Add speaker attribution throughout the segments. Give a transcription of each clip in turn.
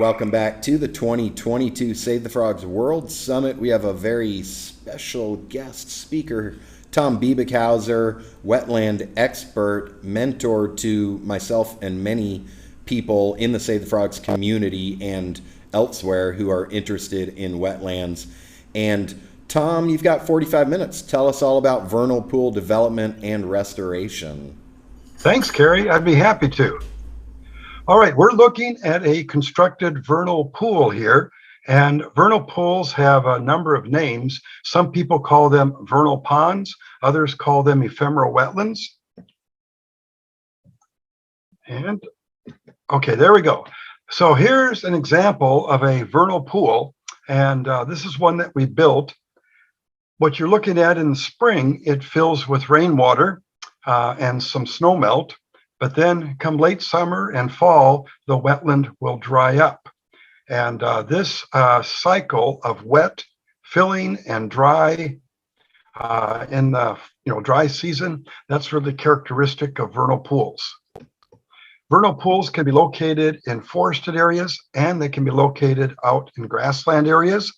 Speaker 1: Welcome back to the 2022 Save the Frogs World Summit. We have a very special guest speaker, Tom Biebighauser, wetland expert, mentor to myself and many people in the Save the Frogs community and elsewhere who are interested in wetlands. And Tom, you've got 45 minutes. Tell us all about vernal pool development and restoration.
Speaker 2: Thanks, Kerry. I'd be happy to. All right, we're looking at a constructed vernal pool here, and vernal pools have a number of names. Some people call them vernal ponds, others call them ephemeral wetlands. And okay, there we go. So here's an example of a vernal pool, and this is one that we built. What you're looking at in the spring, it fills with rainwater and some snow melt. But then come late summer and fall, the wetland will dry up. And this cycle of wet, filling, and dry in the dry season, that's really characteristic of vernal pools. Vernal pools can be located in forested areas, and they can be located out in grassland areas.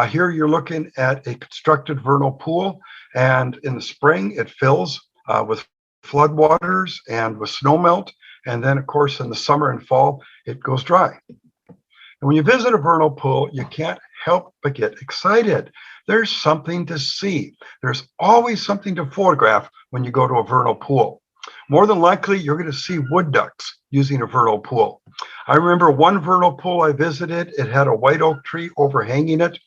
Speaker 2: Here you're looking at a constructed vernal pool, and in the spring it fills with floodwaters and with snowmelt, and then of course in the summer and fall it goes dry. And when you visit a vernal pool, you can't help but get excited. There's something to see. There's always something to photograph when you go to a vernal pool. More than likely you're going to see wood ducks using a vernal pool. I remember one vernal pool I visited. It had a white oak tree overhanging it.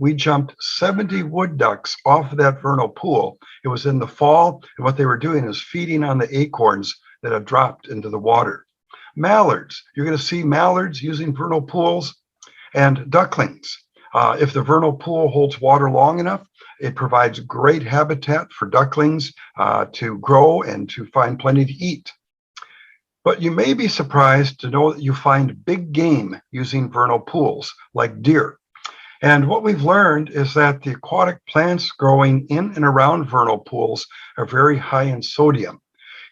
Speaker 2: We jumped 70 wood ducks off of that vernal pool. It was in the fall, and what they were doing is feeding on the acorns that had dropped into the water. Mallards, you're going to see mallards using vernal pools, and ducklings. If the vernal pool holds water long enough, it provides great habitat for ducklings to grow and to find plenty to eat. But you may be surprised to know that you find big game using vernal pools, like deer. And what we've learned is that the aquatic plants growing in and around vernal pools are very high in sodium.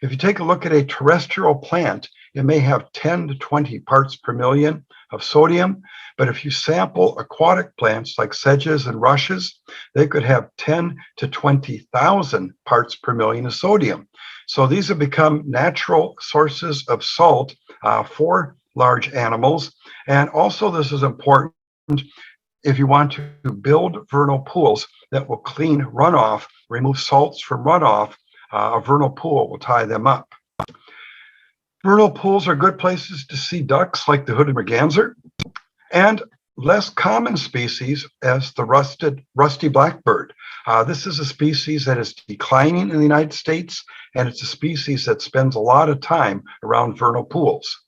Speaker 2: If you take a look at a terrestrial plant, it may have 10 to 20 parts per million of sodium. But if you sample aquatic plants like sedges and rushes, they could have 10 to 20,000 parts per million of sodium. So these have become natural sources of salt for large animals. And also this is important if you want to build vernal pools that will clean runoff, remove salts from runoff, a vernal pool will tie them up. Vernal pools are good places to see ducks like the hooded merganser, and less common species as the rusty blackbird. This is a species that is declining in the United States, and it's a species that spends a lot of time around vernal pools.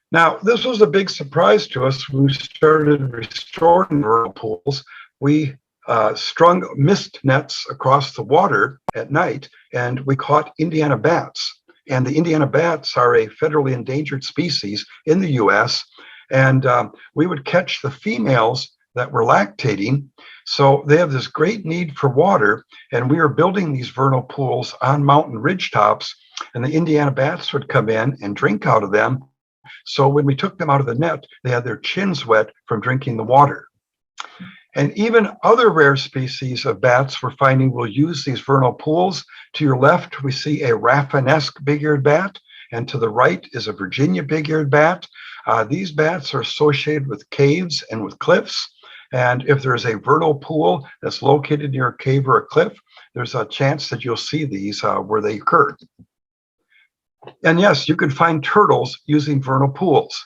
Speaker 2: Now, this was a big surprise to us when we started restoring vernal pools. We strung mist nets across the water at night, and we caught Indiana bats. And the Indiana bats are a federally endangered species in the U.S., and we would catch the females that were lactating. So they have this great need for water, and we are building these vernal pools on mountain ridge tops, and the Indiana bats would come in and drink out of them. So when we took them out of the net, they had their chins wet from drinking the water. And even other rare species of bats we're finding will use these vernal pools. To your left, we see a Raffinesque big-eared bat, and to the right is a Virginia big-eared bat. These bats are associated with caves and with cliffs. And if there's a vernal pool that's located near a cave or a cliff, there's a chance that you'll see these where they occur. And yes, you can find turtles using vernal pools.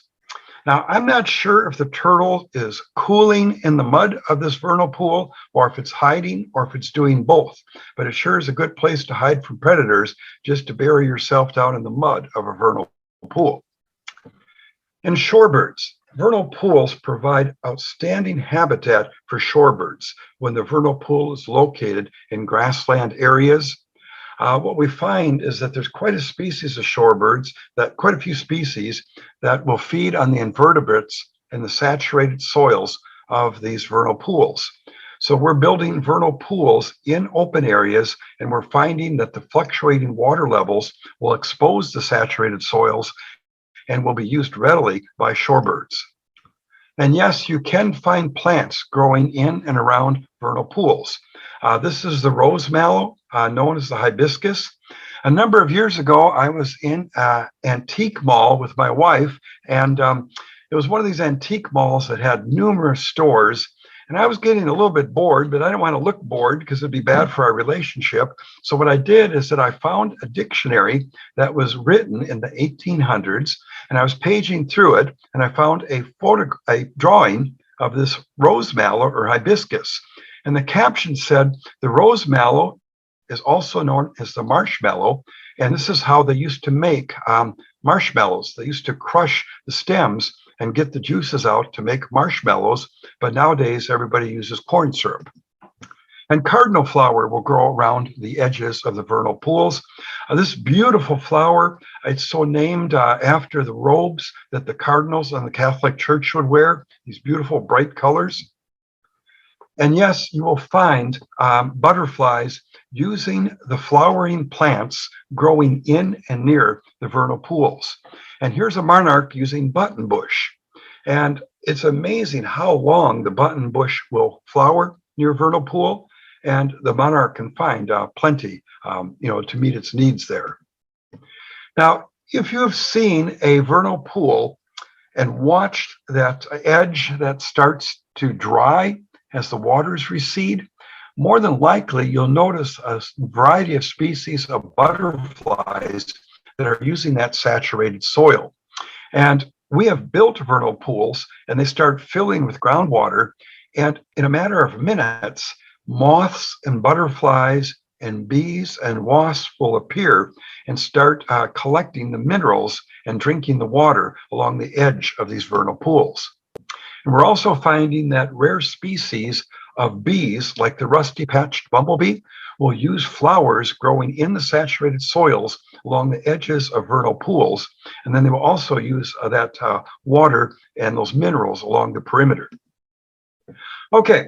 Speaker 2: Now, I'm not sure if the turtle is cooling in the mud of this vernal pool, or if it's hiding, or if it's doing both. But it sure is a good place to hide from predators, just to bury yourself down in the mud of a vernal pool. And shorebirds. Vernal pools provide outstanding habitat for shorebirds when the vernal pool is located in grassland areas. What we find is that there's quite a species of shorebirds, quite a few species that will feed on the invertebrates in the saturated soils of these vernal pools. So we're building vernal pools in open areas, and we're finding that the fluctuating water levels will expose the saturated soils, and will be used readily by shorebirds. And yes, you can find plants growing in and around vernal pools. This is the rose mallow, known as the hibiscus. A number of years ago, I was in an antique mall with my wife, and it was one of these antique malls that had numerous stores. And I was getting a little bit bored, but I didn't want to look bored because it'd be bad for our relationship. So what I did is that I found a dictionary that was written in the 1800s, and I was paging through it, and I found a drawing of this rose mallow or hibiscus. And the caption said, "The rose mallow is also known as the marshmallow, and this is how they used to make marshmallows. They used to crush the stems and get the juices out to make marshmallows, but nowadays everybody uses corn syrup." And cardinal flower will grow around the edges of the vernal pools. This beautiful flower, it's so named after the robes that the cardinals in the Catholic Church would wear, these beautiful bright colors. And yes, you will find butterflies using the flowering plants growing in and near the vernal pools. And here's a monarch using buttonbush. And it's amazing how long the buttonbush will flower near vernal pool. And the monarch can find plenty, to meet its needs there. Now, if you have seen a vernal pool and watched that edge that starts to dry as the waters recede, more than likely you'll notice a variety of species of butterflies that are using that saturated soil. And we have built vernal pools, and they start filling with groundwater, and in a matter of minutes, moths and butterflies and bees and wasps will appear and start collecting the minerals and drinking the water along the edge of these vernal pools. And we're also finding that rare species of bees, like the rusty-patched bumblebee, will use flowers growing in the saturated soils along the edges of vernal pools, and then they will also use that water and those minerals along the perimeter. Okay,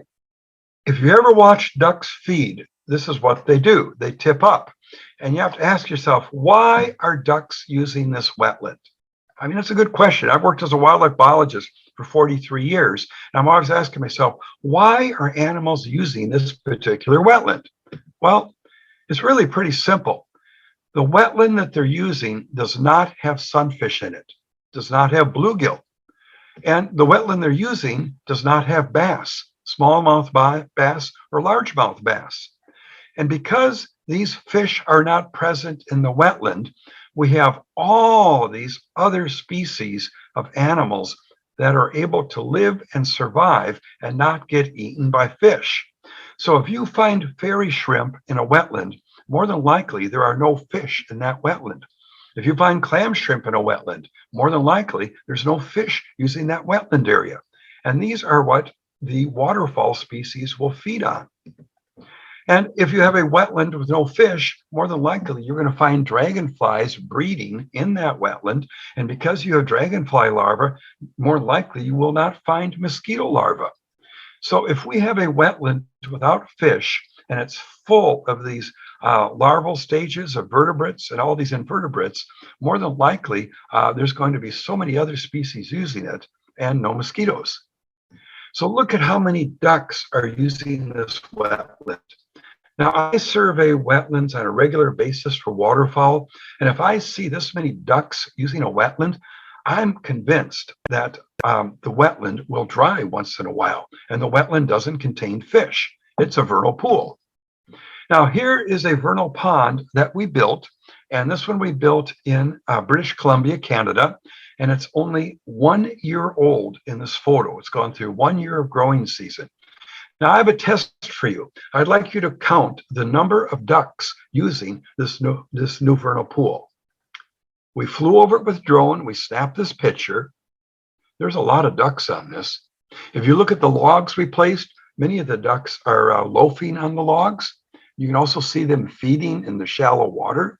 Speaker 2: if you ever watch ducks feed, this is what they do. They tip up, and you have to ask yourself, why are ducks using this wetland? I mean, that's a good question. I've worked as a wildlife biologist for 43 years, and I'm always asking myself, why are animals using this particular wetland? Well, it's really pretty simple. The wetland that they're using does not have sunfish in it, does not have bluegill, and the wetland they're using does not have bass, smallmouth bass or largemouth bass. And because these fish are not present in the wetland, we have all these other species of animals that are able to live and survive and not get eaten by fish. So if you find fairy shrimp in a wetland, more than likely there are no fish in that wetland. If you find clam shrimp in a wetland, more than likely there's no fish using that wetland area. And these are what the waterfowl species will feed on. And if you have a wetland with no fish, more than likely you're going to find dragonflies breeding in that wetland. And because you have dragonfly larvae, more likely you will not find mosquito larvae. So if we have a wetland without fish, and it's full of these larval stages of vertebrates and all these invertebrates, more than likely there's going to be so many other species using it and no mosquitoes. So look at how many ducks are using this wetland. Now, I survey wetlands on a regular basis for waterfowl, and if I see this many ducks using a wetland, I'm convinced that the wetland will dry once in a while, and the wetland doesn't contain fish. It's a vernal pool. Now, here is a vernal pond that we built, and this one we built in British Columbia, Canada, and it's only 1 year old in this photo. It's gone through 1 year of growing season. Now, I have a test for you. I'd like you to count the number of ducks using this new vernal pool. We flew over it with drone. We snapped this picture. There's a lot of ducks on this. If you look at the logs we placed, many of the ducks are loafing on the logs. You can also see them feeding in the shallow water.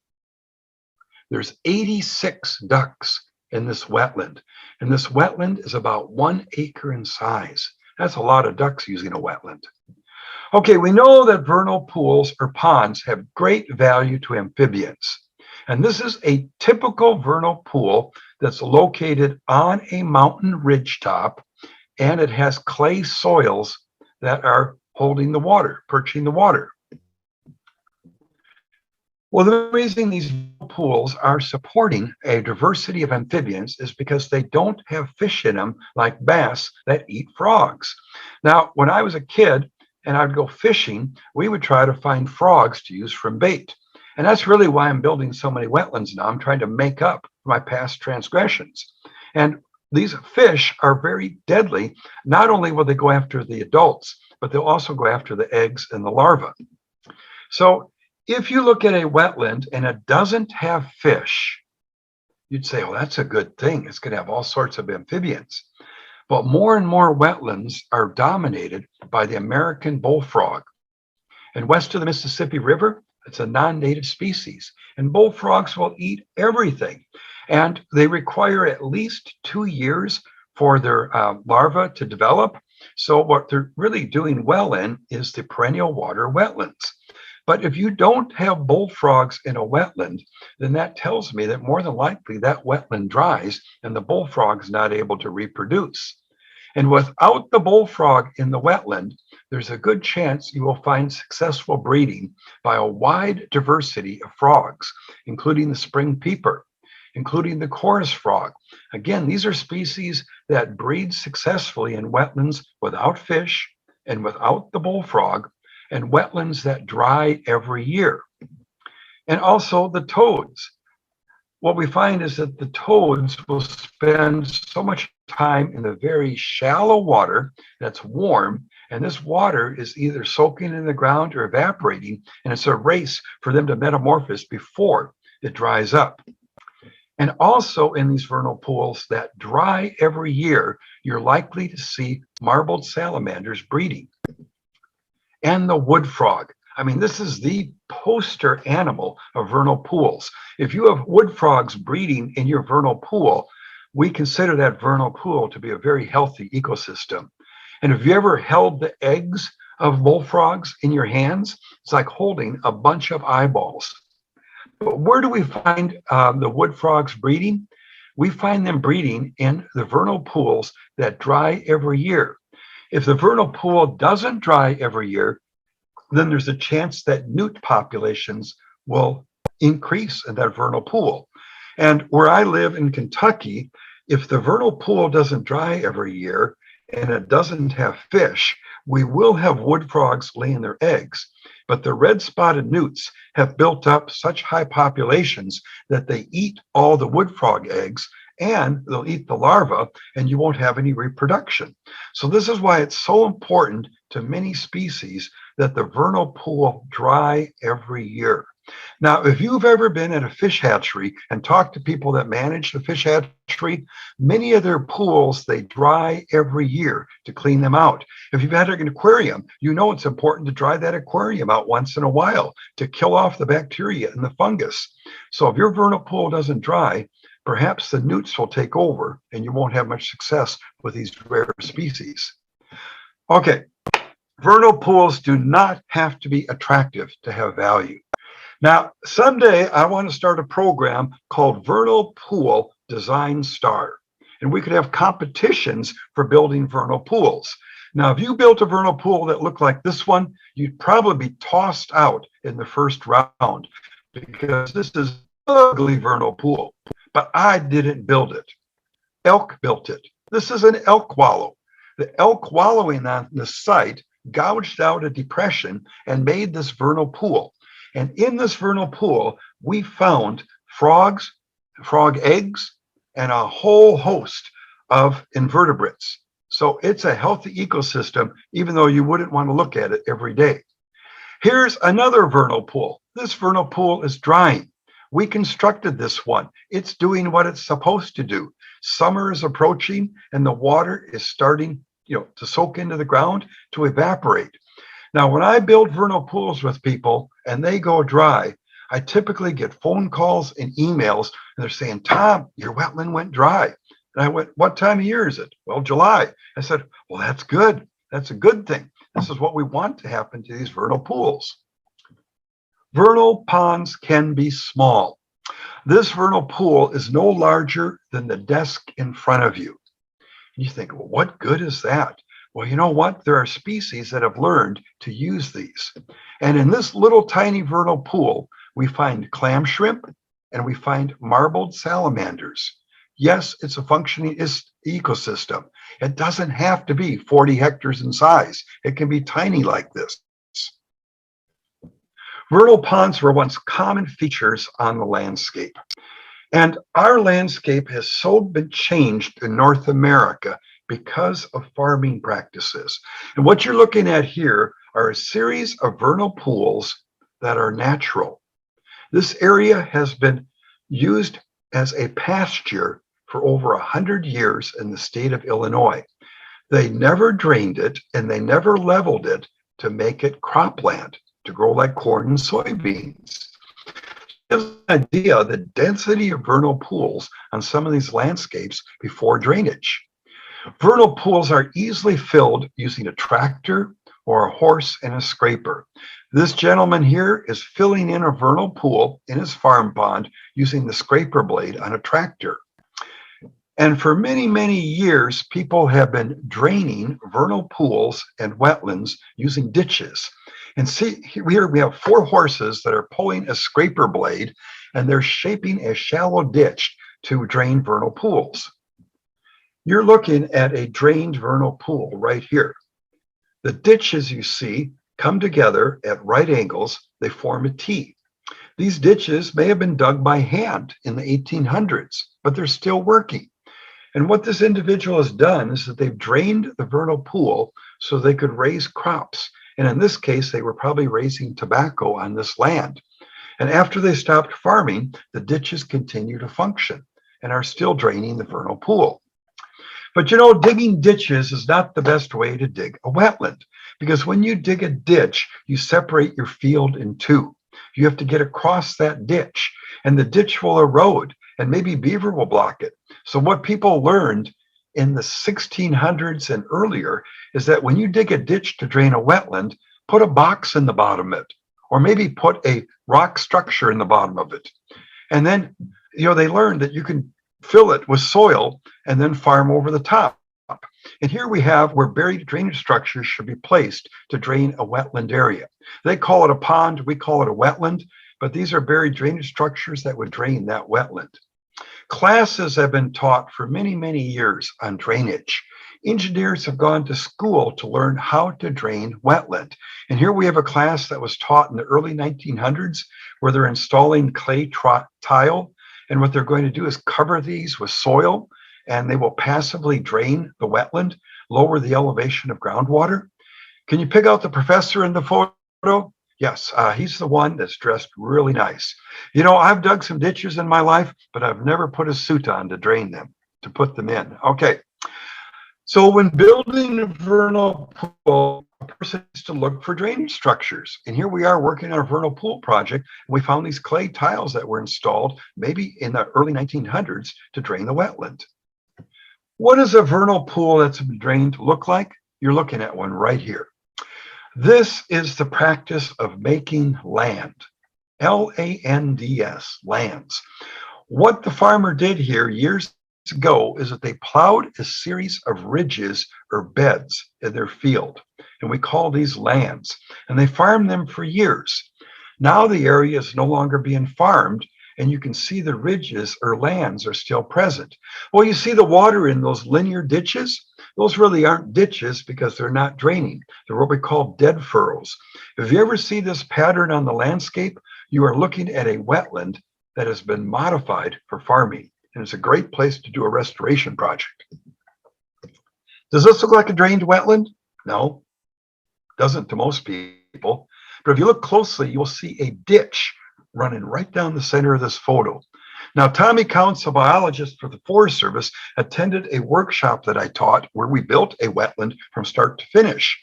Speaker 2: There's 86 ducks in this wetland, and this wetland is about 1 acre in size. That's a lot of ducks using a wetland. Okay, we know that vernal pools or ponds have great value to amphibians. And this is a typical vernal pool that's located on a mountain ridgetop, and it has clay soils that are holding the water, perching the water. Well, the reason these pools are supporting a diversity of amphibians is because they don't have fish in them like bass that eat frogs. Now, when I was a kid and I'd go fishing, we would try to find frogs to use from bait. And that's really why I'm building so many wetlands now. I'm trying to make up for my past transgressions. And these fish are very deadly. Not only will they go after the adults, but they'll also go after the eggs and the larvae. So if you look at a wetland and it doesn't have fish, you'd say, well, that's a good thing. It's going to have all sorts of amphibians. But more and more wetlands are dominated by the American bullfrog. And west of the Mississippi River, it's a non-native species. And bullfrogs will eat everything. And they require at least 2 years for their larvae to develop. So what they're really doing well in is the perennial water wetlands. But if you don't have bullfrogs in a wetland, then that tells me that more than likely that wetland dries and the bullfrog is not able to reproduce. And without the bullfrog in the wetland, there's a good chance you will find successful breeding by a wide diversity of frogs, including the spring peeper, including the chorus frog. Again, these are species that breed successfully in wetlands without fish and without the bullfrog, and wetlands that dry every year. And also the toads. What we find is that the toads will spend so much time in the very shallow water that's warm, and this water is either soaking in the ground or evaporating, and it's a race for them to metamorphose before it dries up. And also in these vernal pools that dry every year, you're likely to see marbled salamanders breeding. And the wood frog. I mean, this is the poster animal of vernal pools. If you have wood frogs breeding in your vernal pool, we consider that vernal pool to be a very healthy ecosystem. And if you ever held the eggs of bullfrogs in your hands, it's like holding a bunch of eyeballs. But where do we find the wood frogs breeding? We find them breeding in the vernal pools that dry every year. If the vernal pool doesn't dry every year, then there's a chance that newt populations will increase in that vernal pool. And where I live in Kentucky, if the vernal pool doesn't dry every year and it doesn't have fish, we will have wood frogs laying their eggs. But the red-spotted newts have built up such high populations that they eat all the wood frog eggs, and they'll eat the larvae, and you won't have any reproduction. So this is why it's so important to many species that the vernal pool dry every year. Now, if you've ever been at a fish hatchery and talked to people that manage the fish hatchery, many of their pools, they dry every year to clean them out. If you've had an aquarium, you know it's important to dry that aquarium out once in a while to kill off the bacteria and the fungus. So if your vernal pool doesn't dry, perhaps the newts will take over and you won't have much success with these rare species. Okay, vernal pools do not have to be attractive to have value. Now, someday I want to start a program called Vernal Pool Design Star, and we could have competitions for building vernal pools. Now, if you built a vernal pool that looked like this one, you'd probably be tossed out in the first round because this is an ugly vernal pool. But I didn't build it. Elk built it. This is an elk wallow. The elk wallowing on the site gouged out a depression and made this vernal pool. And in this vernal pool, we found frogs, frog eggs, and a whole host of invertebrates. So it's a healthy ecosystem, even though you wouldn't want to look at it every day. Here's another vernal pool. This vernal pool is drying. We constructed this one. It's doing what it's supposed to do. Summer is approaching and the water is starting, to soak into the ground, to evaporate. Now, when I build vernal pools with people and they go dry, I typically get phone calls and emails, and they're saying, Tom, your wetland went dry. And I went, what time of year is it? Well, July. I said, well, that's good. That's a good thing. This is what we want to happen to these vernal pools. Vernal ponds can be small. This vernal pool is no larger than the desk in front of you. You think, well, what good is that? Well, you know what? There are species that have learned to use these. And in this little tiny vernal pool, we find clam shrimp and we find marbled salamanders. Yes, it's a functioning ecosystem. It doesn't have to be 40 hectares in size. It can be tiny like this. Vernal ponds were once common features on the landscape. And our landscape has so been changed in North America because of farming practices. And what you're looking at here are a series of vernal pools that are natural. This area has been used as a pasture for over 100 years in the state of Illinois. They never drained it and they never leveled it to make it cropland, to grow like corn and soybeans. Gives an idea of the density of vernal pools on some of these landscapes before drainage. Vernal pools are easily filled using a tractor or a horse and a scraper. This gentleman here is filling in a vernal pool in his farm pond using the scraper blade on a tractor. And for many, many years, people have been draining vernal pools and wetlands using ditches. And see, here we have 4 horses that are pulling a scraper blade, and they're shaping a shallow ditch to drain vernal pools. You're looking at a drained vernal pool right here. The ditches you see come together at right angles. They form a T. These ditches may have been dug by hand in the 1800s, but they're still working. And what this individual has done is that they've drained the vernal pool so they could raise crops. And in this case, they were probably raising tobacco on this land. And after they stopped farming, the ditches continue to function and are still draining the vernal pool. But you know, digging ditches is not the best way to dig a wetland, because when you dig a ditch, you separate your field in 2. You have to get across that ditch, and the ditch will erode, and maybe beaver will block it. So what people learned in the 1600s and earlier is that when you dig a ditch to drain a wetland, put a box in the bottom of it, or maybe put a rock structure in the bottom of it. And then, you know, they learned that you can fill it with soil and then farm over the top. And here we have where buried drainage structures should be placed to drain a wetland area. They call it a pond, we call it a wetland, but these are buried drainage structures that would drain that wetland. Classes have been taught for many, many years on drainage. Engineers have gone to school to learn how to drain wetland. And here we have a class that was taught in the early 1900s where they're installing clay tile. And what they're going to do is cover these with soil, and they will passively drain the wetland, lower the elevation of groundwater. Can you pick out the professor in the photo? Yes, he's the one that's dressed really nice. You know, I've dug some ditches in my life, but I've never put a suit on to drain them, to put them in. Okay. So when building a vernal pool, a person needs to look for drainage structures. And here we are working on a vernal pool project. And we found these clay tiles that were installed maybe in the early 1900s to drain the wetland. What does a vernal pool that's been drained look like? You're looking at one right here. This is the practice of making land, L-A-N-D-S, lands. What the farmer did here years ago is that they plowed a series of ridges or beds in their field, and we call these lands, and they farmed them for years. Now the area is no longer being farmed, and you can see the ridges or lands are still present. Well, you see the water in those linear ditches? Those really aren't ditches because they're not draining. They're what we call dead furrows. If you ever see this pattern on the landscape, you are looking at a wetland that has been modified for farming. And it's a great place to do a restoration project. Does this look like a drained wetland? No, doesn't to most people. But if you look closely, you'll see a ditch running right down the center of this photo. Now, Tommy Counts, a biologist for the Forest Service, attended a workshop that I taught where we built a wetland from start to finish.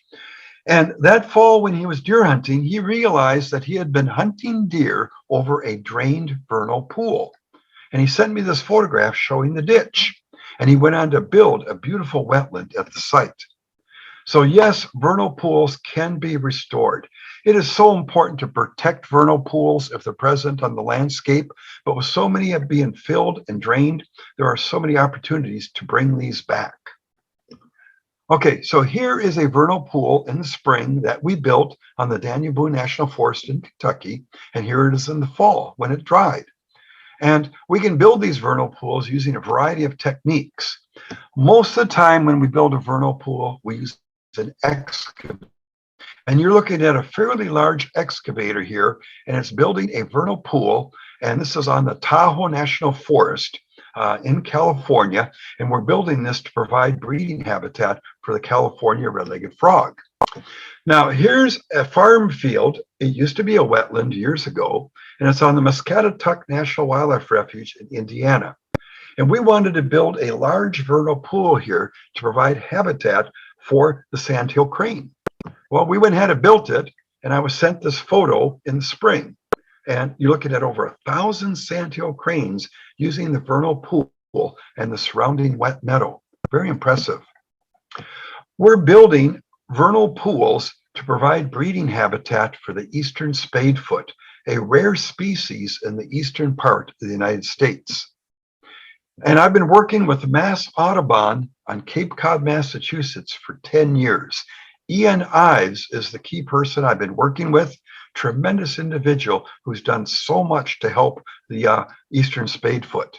Speaker 2: And that fall, when he was deer hunting, he realized that he had been hunting deer over a drained vernal pool. And he sent me this photograph showing the ditch. And he went on to build a beautiful wetland at the site. So yes, vernal pools can be restored. It is so important to protect vernal pools if they're present on the landscape, but with so many of being filled and drained, there are so many opportunities to bring these back. Okay, so here is a vernal pool in the spring that we built on the Danube National Forest in Kentucky, and here it is in the fall when it dried. And we can build these vernal pools using a variety of techniques. Most of the time when we build a vernal pool, we use an excavator. And you're looking at a fairly large excavator here, and it's building a vernal pool. And this is on the Tahoe National Forest in California. And we're building this to provide breeding habitat for the California red-legged frog. Now, here's a farm field. It used to be a wetland years ago, and it's on the Muscatatuck National Wildlife Refuge in Indiana. And we wanted to build a large vernal pool here to provide habitat for the sandhill crane. Well, we went ahead and built it, and I was sent this photo in the spring. And you're looking at over 1,000 sandhill cranes using the vernal pool and the surrounding wet meadow. Very impressive. We're building vernal pools to provide breeding habitat for the eastern spadefoot, a rare species in the eastern part of the United States. And I've been working with Mass Audubon on Cape Cod, Massachusetts for 10 years. Ian Ives is the key person I've been working with, tremendous individual who's done so much to help the eastern spadefoot.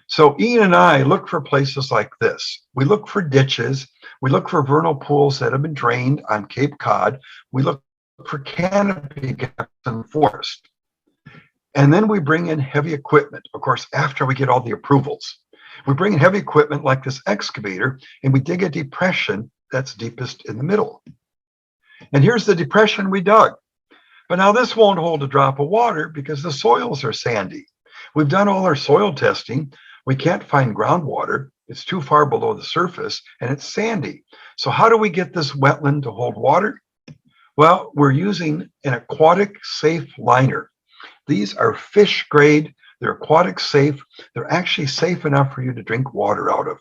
Speaker 2: So Ian and I look for places like this. We look for ditches. We look for vernal pools that have been drained on Cape Cod. We look for canopy gaps in the forest. And then we bring in heavy equipment, of course, after we get all the approvals. We bring in heavy equipment like this excavator, and we dig a depression that's deepest in the middle. And here's the depression we dug. But now this won't hold a drop of water because the soils are sandy. We've done all our soil testing. We can't find groundwater. It's too far below the surface and it's sandy. So how do we get this wetland to hold water? Well, we're using an aquatic safe liner. These are fish grade. They're aquatic safe. They're actually safe enough for you to drink water out of.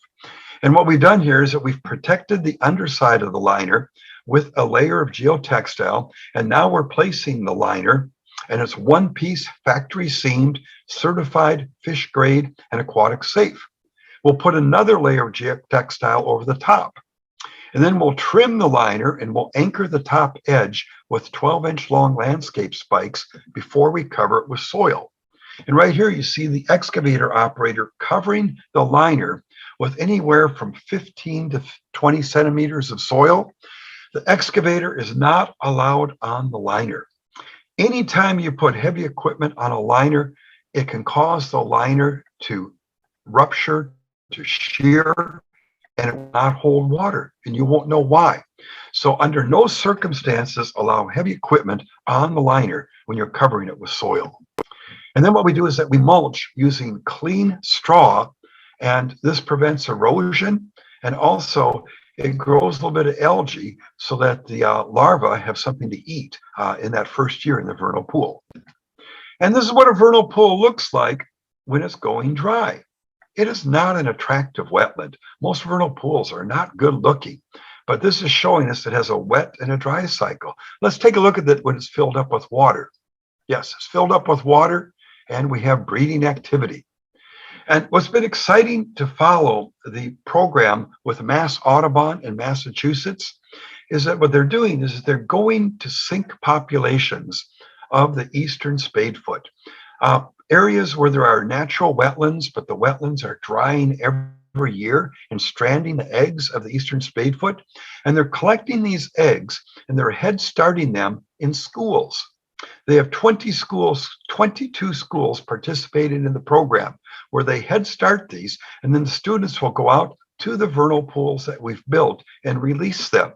Speaker 2: And what we've done here is that we've protected the underside of the liner with a layer of geotextile. And now we're placing the liner, and it's one piece, factory seamed, certified fish grade and aquatic safe. We'll put another layer of geotextile over the top. And then we'll trim the liner and we'll anchor the top edge with 12-inch long landscape spikes before we cover it with soil. And right here, you see the excavator operator covering the liner with anywhere from 15 to 20 centimeters of soil. The excavator is not allowed on the liner. Anytime you put heavy equipment on a liner, it can cause the liner to rupture, to shear, and it will not hold water, and you won't know why. So under no circumstances allow heavy equipment on the liner when you're covering it with soil. And then what we do is that we mulch using clean straw, and this prevents erosion, and also it grows a little bit of algae so that the larvae have something to eat in that first year in the vernal pool. And this is what a vernal pool looks like when it's going dry. It is not an attractive wetland. Most vernal pools are not good looking, but this is showing us it has a wet and a dry cycle. Let's take a look at it when it's filled up with water. Yes, it's filled up with water, and we have breeding activity. And what's been exciting to follow the program with Mass Audubon in Massachusetts is that what they're doing is they're going to sink populations of the eastern spadefoot. Areas where there are natural wetlands, but the wetlands are drying every year and stranding the eggs of the eastern spadefoot. And they're collecting these eggs and they're head starting them in schools. They have 22 schools participating in the program where they head start these, and then the students will go out to the vernal pools that we've built and release them.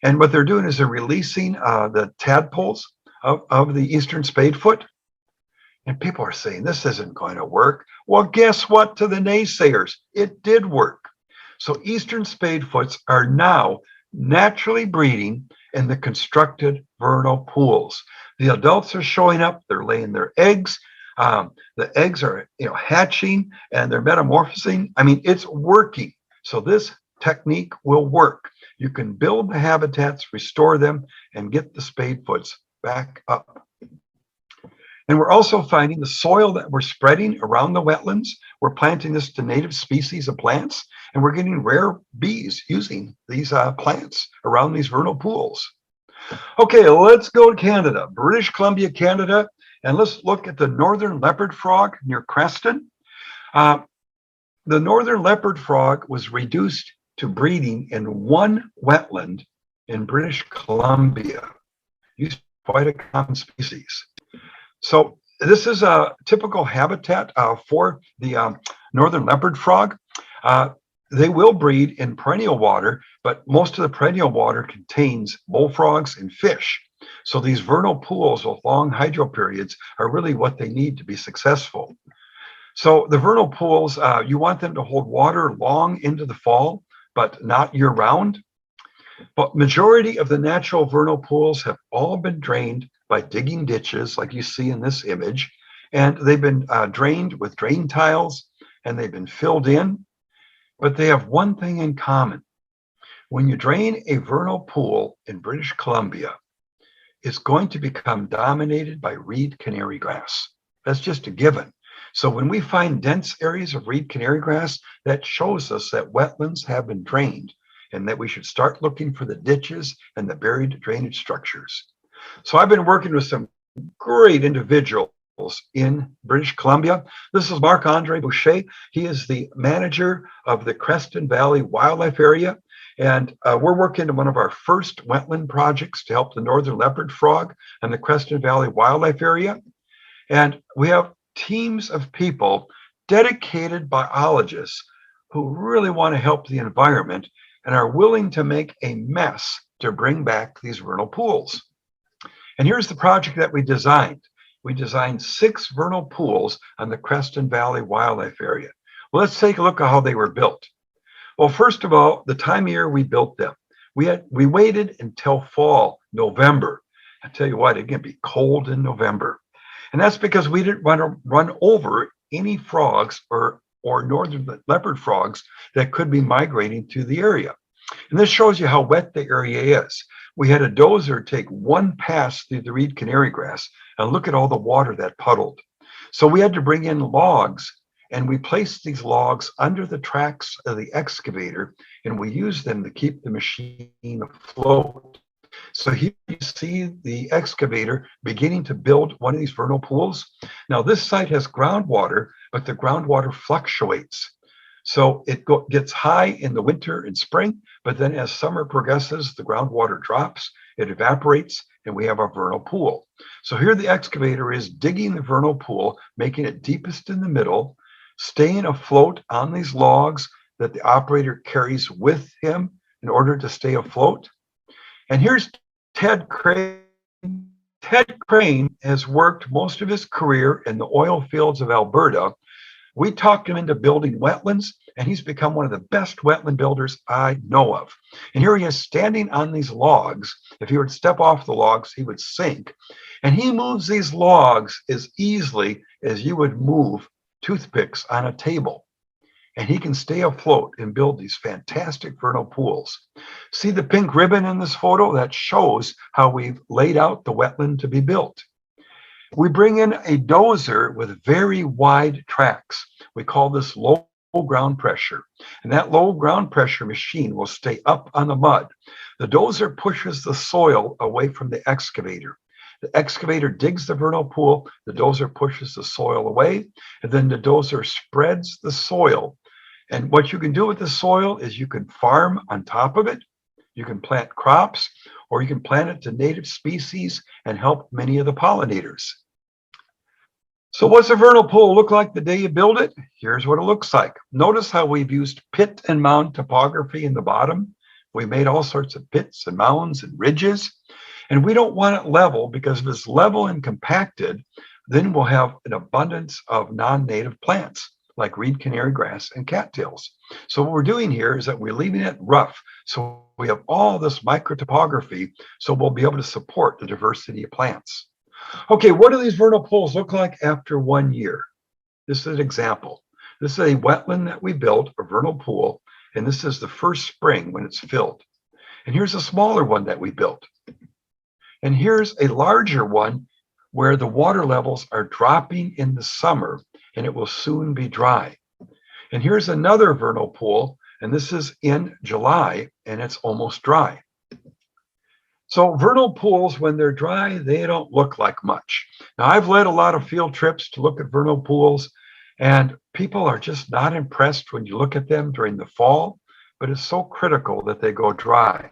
Speaker 2: And what they're doing is they're releasing the tadpoles of the eastern spadefoot. And people are saying, this isn't going to work. Well, guess what? To the naysayers, it did work. So eastern spadefoots are now naturally breeding in the constructed vernal pools. The adults are showing up, they're laying their eggs. The eggs are hatching and they're metamorphosing. I mean, it's working. So this technique will work. You can build the habitats, restore them, and get the spadefoots back up. And we're also finding the soil that we're spreading around the wetlands. We're planting this to native species of plants, and we're getting rare bees using these plants around these vernal pools. Okay, let's go to Canada, British Columbia, Canada, and let's look at the northern leopard frog near Creston. The northern leopard frog was reduced to breeding in one wetland in British Columbia. Used to be quite a common species. So this is a typical habitat for the northern leopard frog. They will breed in perennial water, but most of the perennial water contains bullfrogs and fish. So these vernal pools with long hydro periods are really what they need to be successful. So the vernal pools, you want them to hold water long into the fall, but not year round. But majority of the natural vernal pools have all been drained by digging ditches like you see in this image. And they've been drained with drain tiles and they've been filled in. But they have one thing in common. When you drain a vernal pool in British Columbia, it's going to become dominated by reed canary grass. That's just a given. So when we find dense areas of reed canary grass, that shows us that wetlands have been drained and that we should start looking for the ditches and the buried drainage structures. So I've been working with some great individuals in British Columbia. This is Marc-Andre Boucher. He is the manager of the Creston Valley Wildlife Area. And we're working on one of our first wetland projects to help the northern leopard frog and the Creston Valley Wildlife Area. And we have teams of people, dedicated biologists who really want to help the environment and are willing to make a mess to bring back these vernal pools. And here's the project that we designed. We designed 6 vernal pools on the Creston Valley Wildlife Area. Well, let's take a look at how they were built. Well, first of all, the time of year we built them. We waited until fall, November. I tell you what, it can be cold in November. And that's because we didn't want to run over any frogs or northern leopard frogs that could be migrating to the area. And this shows you how wet the area is. We had a dozer take one pass through the reed canary grass and look at all the water that puddled. So we had to bring in logs, and we placed these logs under the tracks of the excavator, and we used them to keep the machine afloat. So here you see the excavator beginning to build one of these vernal pools. Now this site has groundwater, but the groundwater fluctuates. So it gets high in the winter and spring, but then as summer progresses, the groundwater drops, it evaporates, and we have a vernal pool. So here the excavator is digging the vernal pool, making it deepest in the middle, staying afloat on these logs that the operator carries with him in order to stay afloat. And here's Ted Crane. Ted Crane has worked most of his career in the oil fields of Alberta. We talked him into building wetlands, and he's become one of the best wetland builders I know of. And here he is standing on these logs. If he were to step off the logs, he would sink. And he moves these logs as easily as you would move toothpicks on a table. And he can stay afloat and build these fantastic vernal pools. See the pink ribbon in this photo? That shows how we've laid out the wetland to be built. We bring in a dozer with very wide tracks. We call this low ground pressure. And that low ground pressure machine will stay up on the mud. The dozer pushes the soil away from the excavator. The excavator digs the vernal pool, the dozer pushes the soil away, and then the dozer spreads the soil. And what you can do with the soil is you can farm on top of it, you can plant crops, or you can plant it to native species and help many of the pollinators. So what's a vernal pool look like the day you build it? Here's what it looks like. Notice how we've used pit and mound topography in the bottom. We made all sorts of pits and mounds and ridges. And we don't want it level, because if it's level and compacted, then we'll have an abundance of non-native plants like reed canary grass and cattails. So what we're doing here is that we're leaving it rough. So we have all this microtopography, so we'll be able to support the diversity of plants. Okay, what do these vernal pools look like after 1 year? This is an example. This is a wetland that we built, a vernal pool, And this is the first spring when it's filled. And here's a smaller one that we built. And here's a larger one where the water levels are dropping in the summer and it will soon be dry. And here's another vernal pool, and this is in July and it's almost dry. So vernal pools, when they're dry, they don't look like much. Now, I've led a lot of field trips to look at vernal pools, and people are just not impressed when you look at them during the fall, but it's so critical that they go dry.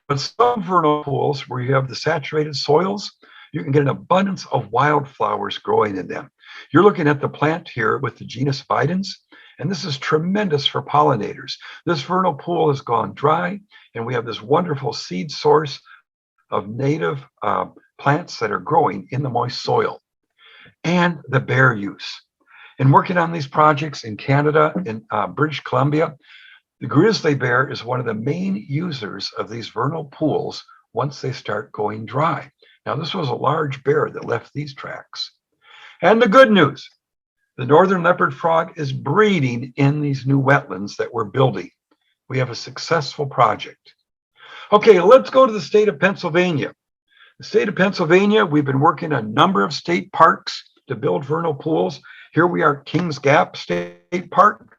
Speaker 2: But some vernal pools where you have the saturated soils, you can get an abundance of wildflowers growing in them. You're looking at the plant here with the genus Videns, and this is tremendous for pollinators. This vernal pool has gone dry, and we have this wonderful seed source of native plants that are growing in the moist soil. And the bear use. In working on these projects in Canada, in British Columbia, the grizzly bear is one of the main users of these vernal pools once they start going dry. Now, this was a large bear that left these tracks. And the good news, the northern leopard frog is breeding in these new wetlands that we're building. We have a successful project. Okay, let's go to the state of Pennsylvania. The state of Pennsylvania, we've been working on a number of state parks to build vernal pools. Here we are at Kings Gap State Park.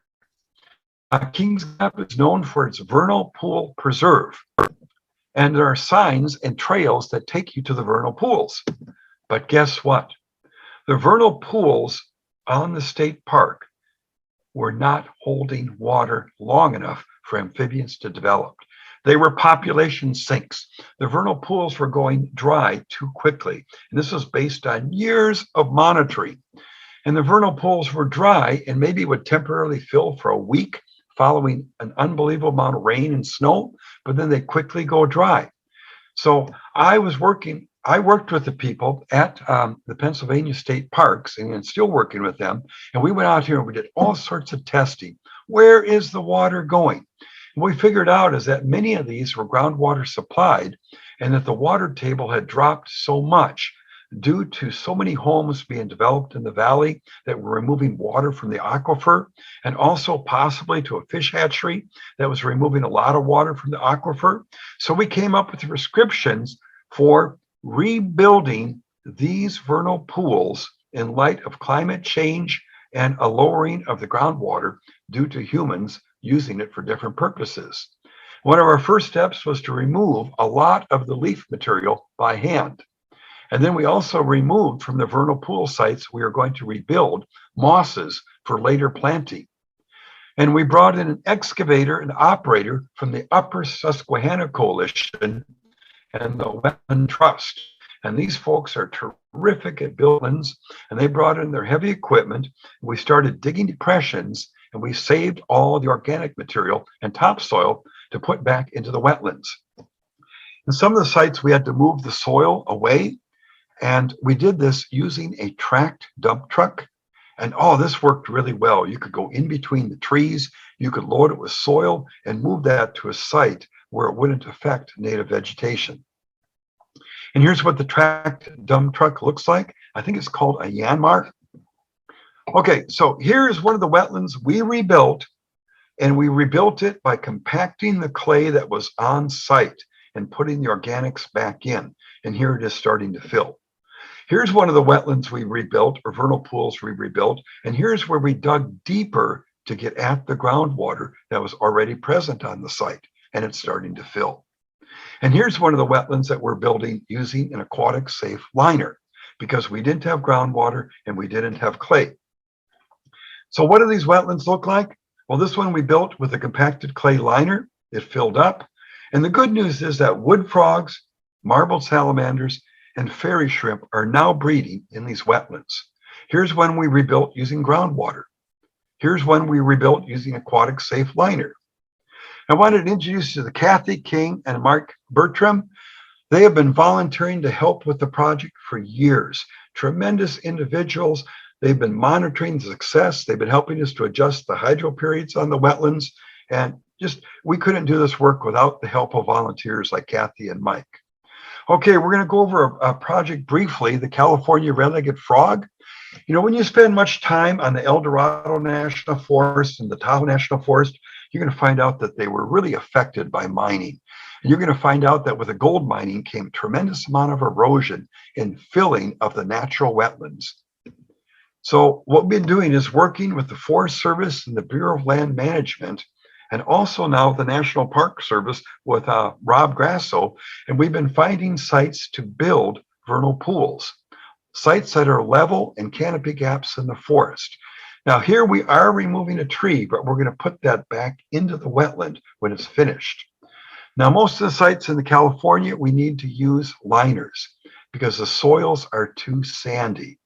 Speaker 2: Kings Gap is known for its vernal pool preserve. And there are signs and trails that take you to the vernal pools. But guess what? The vernal pools on the state park were not holding water long enough for amphibians to develop. They were population sinks. The vernal pools were going dry too quickly. And this was based on years of monitoring. And the vernal pools were dry and maybe would temporarily fill for a week following an unbelievable amount of rain and snow, but then they quickly go dry. So I worked with the people at the Pennsylvania State Parks and still working with them. And we went out here and we did all sorts of testing. Where is the water going? And what we figured out is that many of these were groundwater supplied and that the water table had dropped so much due to so many homes being developed in the valley that were removing water from the aquifer, and also possibly to a fish hatchery that was removing a lot of water from the aquifer. So we came up with prescriptions for rebuilding these vernal pools in light of climate change and a lowering of the groundwater due to humans using it for different purposes. One of our first steps was to remove a lot of the leaf material by hand. And then we also removed from the vernal pool sites, we are going to rebuild mosses for later planting. And we brought in an excavator and operator from the Upper Susquehanna Coalition and the Wetland Trust. And these folks are terrific at buildings, and they brought in their heavy equipment. We started digging depressions, and we saved all the organic material and topsoil to put back into the wetlands. In some of the sites, we had to move the soil away. And we did this using a tracked dump truck. And this worked really well. You could go in between the trees, you could load it with soil and move that to a site where it wouldn't affect native vegetation. And here's what the tracked dump truck looks like. I think it's called a Yanmar. Okay, so here's one of the wetlands we rebuilt, and we rebuilt it by compacting the clay that was on site and putting the organics back in. And here it is starting to fill. Here's one of the wetlands we rebuilt, or vernal pools we rebuilt, and here's where we dug deeper to get at the groundwater that was already present on the site, and it's starting to fill. And here's one of the wetlands that we're building using an aquatic safe liner, because we didn't have groundwater and we didn't have clay. So what do these wetlands look like? Well, this one we built with a compacted clay liner. It filled up. And the good news is that wood frogs, marbled salamanders, and fairy shrimp are now breeding in these wetlands. Here's one we rebuilt using groundwater. Here's one we rebuilt using aquatic safe liner. I wanted to introduce you to Kathy King and Mark Bertram. They have been volunteering to help with the project for years. Tremendous individuals. They've been monitoring the success. They've been helping us to adjust the hydro periods on the wetlands. And we couldn't do this work without the help of volunteers like Kathy and Mike. Okay, we're going to go over a project briefly, the California red-legged frog. You know, when you spend much time on the El Dorado National Forest and the Tahoe National Forest, you're going to find out that they were really affected by mining. And you're going to find out that with the gold mining came a tremendous amount of erosion and filling of the natural wetlands. So what we've been doing is working with the Forest Service and the Bureau of Land Management, and also now the National Park Service with Rob Grasso, and we've been finding sites to build vernal pools, sites that are level and canopy gaps in the forest. Now here we are removing a tree, but we're going to put that back into the wetland when it's finished. Now most of the sites in California, we need to use liners because the soils are too sandy.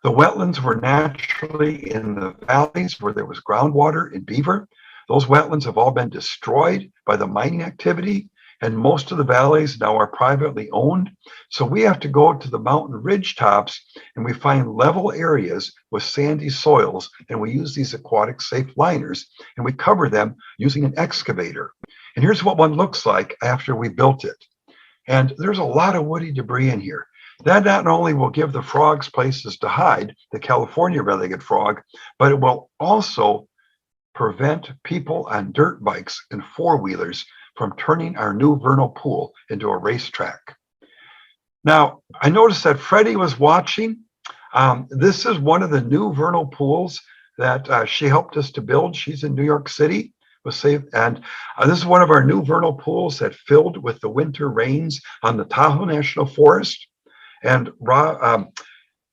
Speaker 2: The wetlands were naturally in the valleys where there was groundwater and beaver. Those wetlands have all been destroyed by the mining activity, and most of the valleys now are privately owned. So we have to go to the mountain ridge tops and we find level areas with sandy soils, and we use these aquatic safe liners and we cover them using an excavator. And here's what one looks like after we built it. And there's a lot of woody debris in here. That not only will give the frogs places to hide, the California red-legged frog, but it will also prevent people on dirt bikes and four-wheelers from turning our new vernal pool into a racetrack. Now, I noticed that Freddie was watching. This is one of the new vernal pools that she helped us to build. She's in New York City. And this is one of our new vernal pools that filled with the winter rains on the Tahoe National Forest. And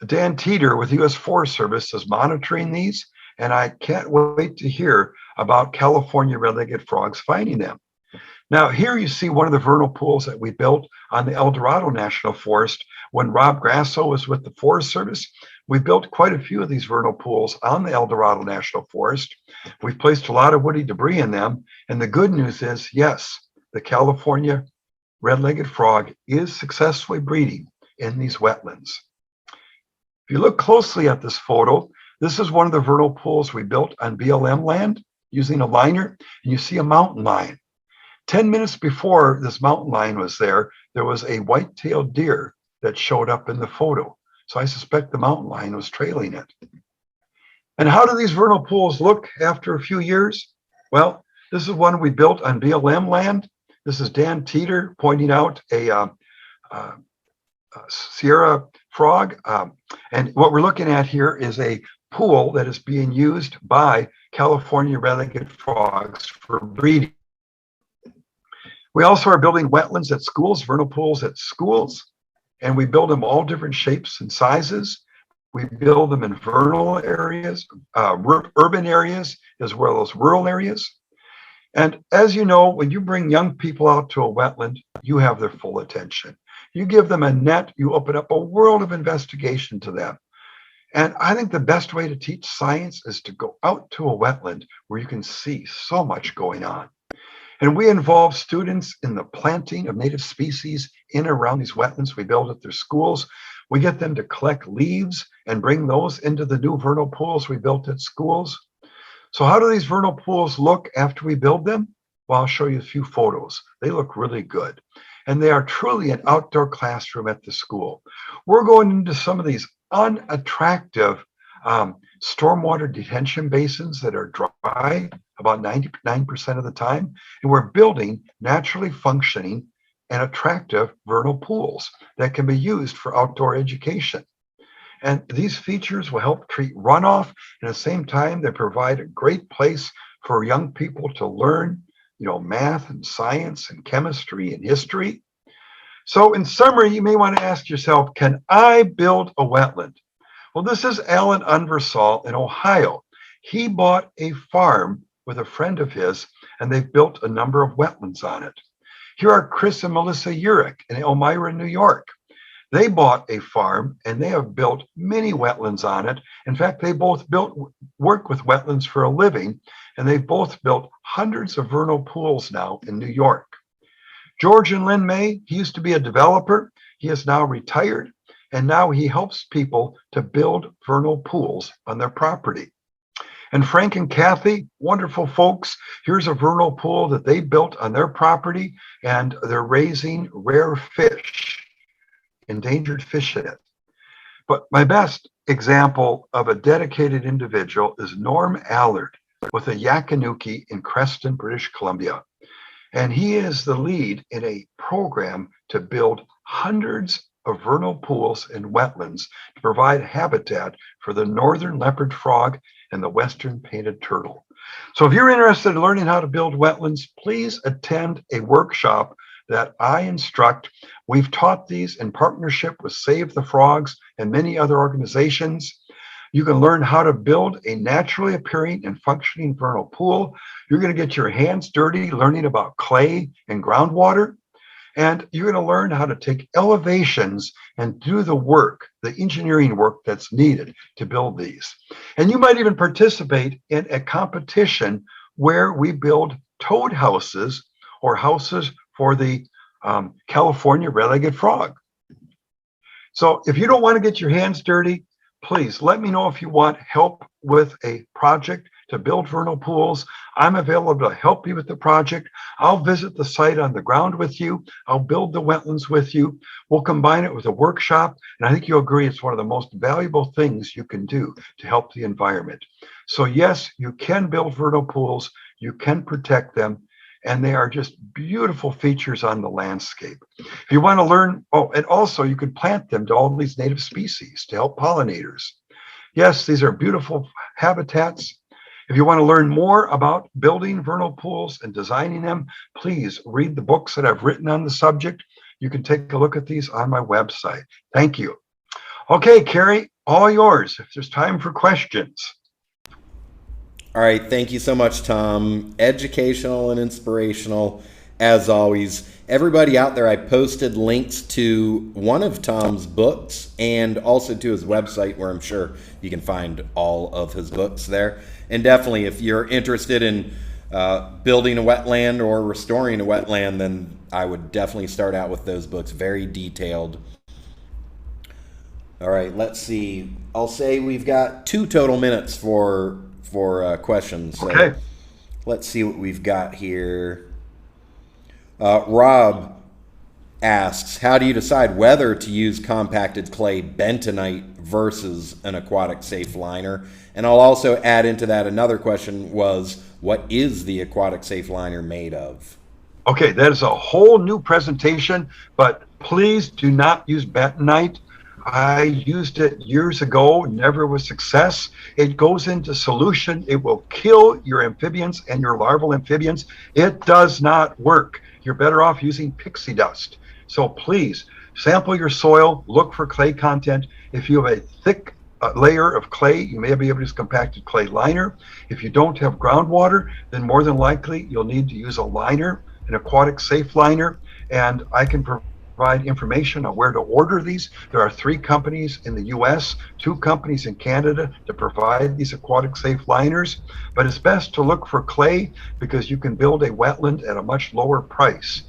Speaker 2: Dan Teeter with the U.S. Forest Service is monitoring these, and I can't wait to hear about California red-legged frogs finding them. Now, here you see one of the vernal pools that we built on the El Dorado National Forest when Rob Grasso was with the Forest Service. We built quite a few of these vernal pools on the El Dorado National Forest. We've placed a lot of woody debris in them, and the good news is, yes, the California red-legged frog is successfully breeding in these wetlands. If you look closely at this photo, this is one of the vernal pools we built on BLM land using a liner, and you see a mountain lion. 10 minutes before this mountain lion was there was a white-tailed deer that showed up in the photo. So I suspect the mountain lion was trailing it. And how do these vernal pools look after a few years? Well, this is one we built on BLM land. This is Dan Teeter pointing out a Sierra frog. And what we're looking at here is a pool that is being used by California red-legged frogs for breeding. We also are building wetlands at schools, vernal pools at schools, and we build them all different shapes and sizes. We build them in vernal areas, urban areas, as well as rural areas. And as you know, when you bring young people out to a wetland, you have their full attention. You give them a net, you open up a world of investigation to them. And I think the best way to teach science is to go out to a wetland where you can see so much going on. And we involve students in the planting of native species in and around these wetlands. We build at their schools. We get them to collect leaves and bring those into the new vernal pools we built at schools. So how do these vernal pools look after we build them? Well, I'll show you a few photos. They look really good. And they are truly an outdoor classroom at the school. We're going into some of these unattractive stormwater detention basins that are dry about 99% of the time. And we're building naturally functioning and attractive vernal pools that can be used for outdoor education. And these features will help treat runoff. And at the same time, they provide a great place for young people to learn, math and science and chemistry and history. So in summary, you may want to ask yourself, can I build a wetland? Well, this is Alan Unversall in Ohio. He bought a farm with a friend of his, and they've built a number of wetlands on it. Here are Chris and Melissa Urich in Elmira, New York. They bought a farm, and they have built many wetlands on it. In fact, they both work with wetlands for a living, and they've both built hundreds of vernal pools now in New York. George and Lynn May, he used to be a developer. He is now retired, and now he helps people to build vernal pools on their property. And Frank and Kathy, wonderful folks. Here's a vernal pool that they built on their property, and they're raising rare fish, endangered fish in it. But my best example of a dedicated individual is Norm Allard. with the Yakanuki in Creston, British Columbia. And he is the lead in a program to build hundreds of vernal pools and wetlands to provide habitat for the northern leopard frog and the western painted turtle. So if you're interested in learning how to build wetlands, please attend a workshop that I instruct. We've taught these in partnership with Save the Frogs and many other organizations. You can learn how to build a naturally appearing and functioning vernal pool. You're going to get your hands dirty learning about clay and groundwater. And you're going to learn how to take elevations and do the work, the engineering work that's needed to build these. And you might even participate in a competition where we build toad houses or houses for the California red-legged frog. So if you don't want to get your hands dirty, please let me know if you want help with a project to build vernal pools. I'm available to help you with the project. I'll visit the site on the ground with you. I'll build the wetlands with you. We'll combine it with a workshop. And I think you'll agree it's one of the most valuable things you can do to help the environment. So yes, you can build vernal pools. You can protect them. And they are just beautiful features on the landscape. If you want to learn, and also you could plant them to all these native species to help pollinators. Yes, these are beautiful habitats. If you want to learn more about building vernal pools and designing them, please read the books that I've written on the subject. You can take a look at these on my website. Thank you. Okay, Carrie, all yours. If there's time for questions.
Speaker 1: All right, thank you so much, Tom. Educational and inspirational, as always. Everybody out there, I posted links to one of Tom's books and also to his website, where I'm sure you can find all of his books there. And definitely, if you're interested in building a wetland or restoring a wetland, then I would definitely start out with those books, very detailed. All right, let's see. I'll say we've got 2 total minutes for questions. So
Speaker 2: okay.
Speaker 1: Let's see what we've got here. Rob asks, how do you decide whether to use compacted clay bentonite versus an aquatic safe liner? And I'll also add into that another question was, what is the aquatic safe liner made of?
Speaker 2: Okay, that is a whole new presentation, but please do not use bentonite. I used it years ago, never with success. It goes into solution. It will kill your amphibians and your larval amphibians. It does not work. You're better off using pixie dust. So please sample your soil, look for clay content. If you have a thick layer of clay, you may be able to use compacted clay liner. If you don't have groundwater, then more than likely you'll need to use a liner, an aquatic safe liner, and I can provide information on where to order these. There are 3 companies in the US, 2 companies in Canada to provide these aquatic safe liners, but it's best to look for clay because you can build a wetland at a much lower price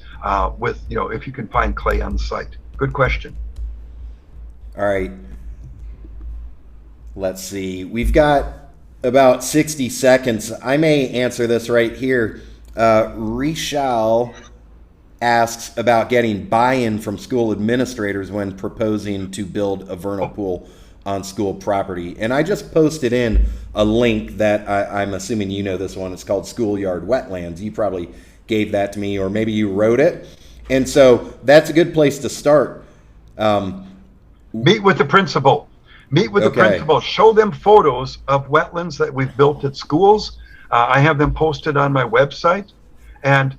Speaker 2: if you can find clay on the site. Good question.
Speaker 1: All right. Let's see. We've got about 60 seconds. I may answer this right here. Rishal asks about getting buy-in from school administrators when proposing to build a vernal pool on school property. And I just posted in a link that I'm assuming you know this one. It's called Schoolyard Wetlands. You probably gave that to me, or maybe you wrote it. And so that's a good place to start.
Speaker 2: Meet with the principal. Meet with the principal. Show them photos of wetlands that we've built at schools. I have them posted on my website. And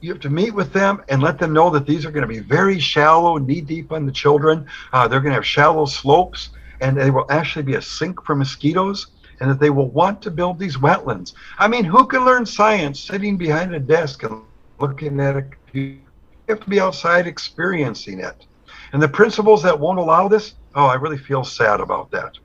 Speaker 2: you have to meet with them and let them know that these are going to be very shallow, knee-deep on the children. They're going to have shallow slopes, and they will actually be a sink for mosquitoes, and that they will want to build these wetlands. I mean, who can learn science sitting behind a desk and looking at a computer? You have to be outside experiencing it. And the principals that won't allow this, I really feel sad about that.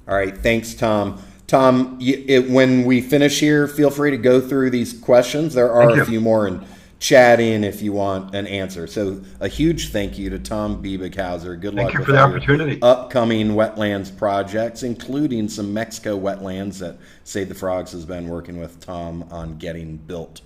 Speaker 1: All right, thanks, Tom. Tom, when we finish here, feel free to go through these questions. There are a few more in chat in if you want an answer. So a huge thank you to Tom Biebighauser. Good luck with
Speaker 2: the opportunity.
Speaker 1: Upcoming wetlands projects, including some Mexico wetlands that Save the Frogs has been working with Tom on getting built.